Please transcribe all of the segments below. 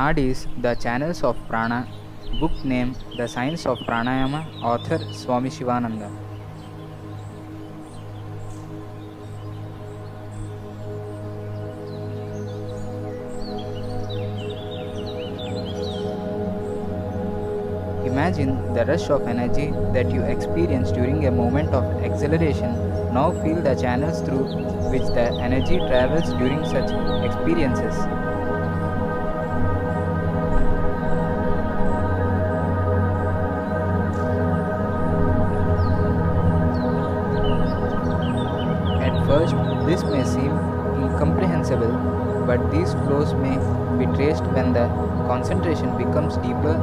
Nadis, the channels of prana, book name The Science of Pranayama, author Swami Shivananda. Imagine the rush of energy that you experience during a moment of acceleration. Now feel the channels through which the energy travels during such experiences. At first, this may seem incomprehensible, but these flows may be traced when the concentration becomes deeper.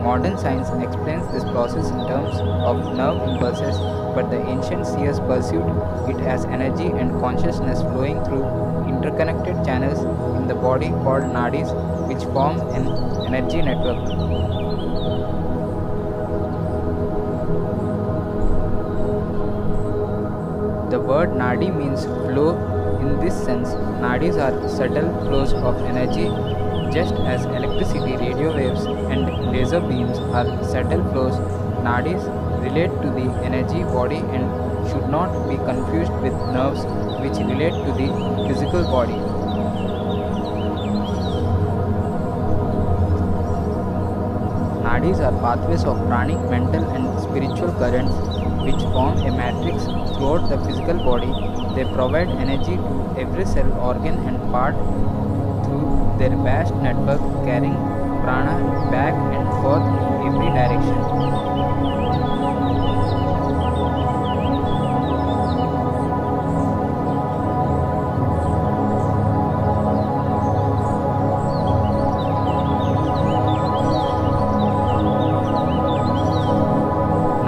Modern science explains this process in terms of nerve impulses, but the ancient seers pursued it as energy and consciousness flowing through interconnected channels in the body called nadis, which form an energy network. The word nadi means flow. In this sense, nadis are subtle flows of energy, just as electricity, radio waves, and laser beams are subtle flows. Nadis relate to the energy body and should not be confused with nerves, which relate to the physical body. Nadis are pathways of pranic, mental, and spiritual currents which form a matrix throughout the physical body. They provide energy to every cell, organ, and part through their vast network, carrying prana back and forth in every direction.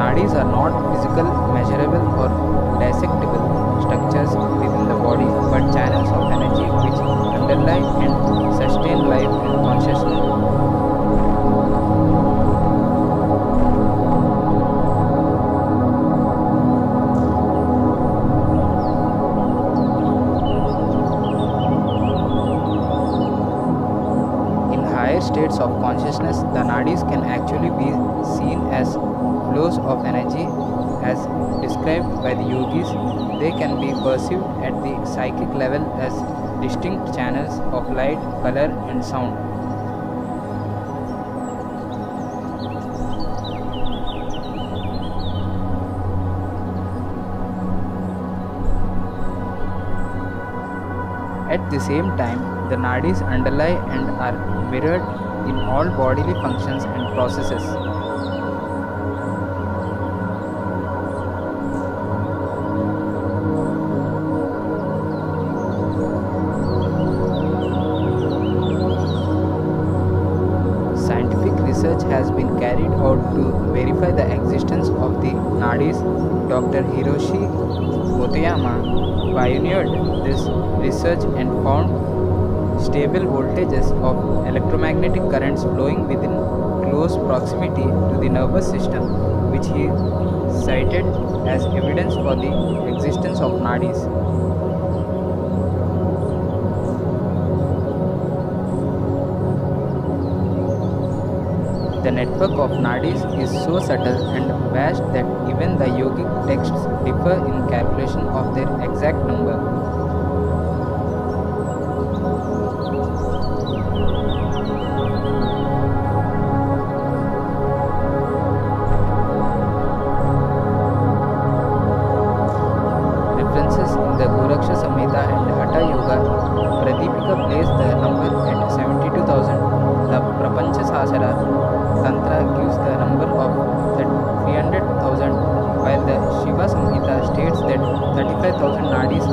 Nadis are not physical, measurable, or dissectable structures within the body, but channels of energy which underlie and sustain life and consciousness. In higher states of consciousness, the nadis can actually be seen as flows of energy as described by the yogis. They can be perceived at the psychic level as distinct channels of light, color, and sound. At the same time, the nadis underlie and are mirrored in all bodily functions and processes. Scientific research has been carried out to verify the existence of the nadis. Dr. Hiroshi Motoyama pioneered this research and found stable voltages of electromagnetic currents flowing within close proximity to the nervous system, which he cited as evidence for the existence of nadis. The network of nadis is so subtle and vast that even the yogic texts differ in calculation of their exact number. References in the Goraksha Samhita and Hatha Yoga, Pradipika place the number at 72,000. The Prapancha Sasara Tantra gives the number of 300,000, while the Shiva Samhita states that 35,000 nadis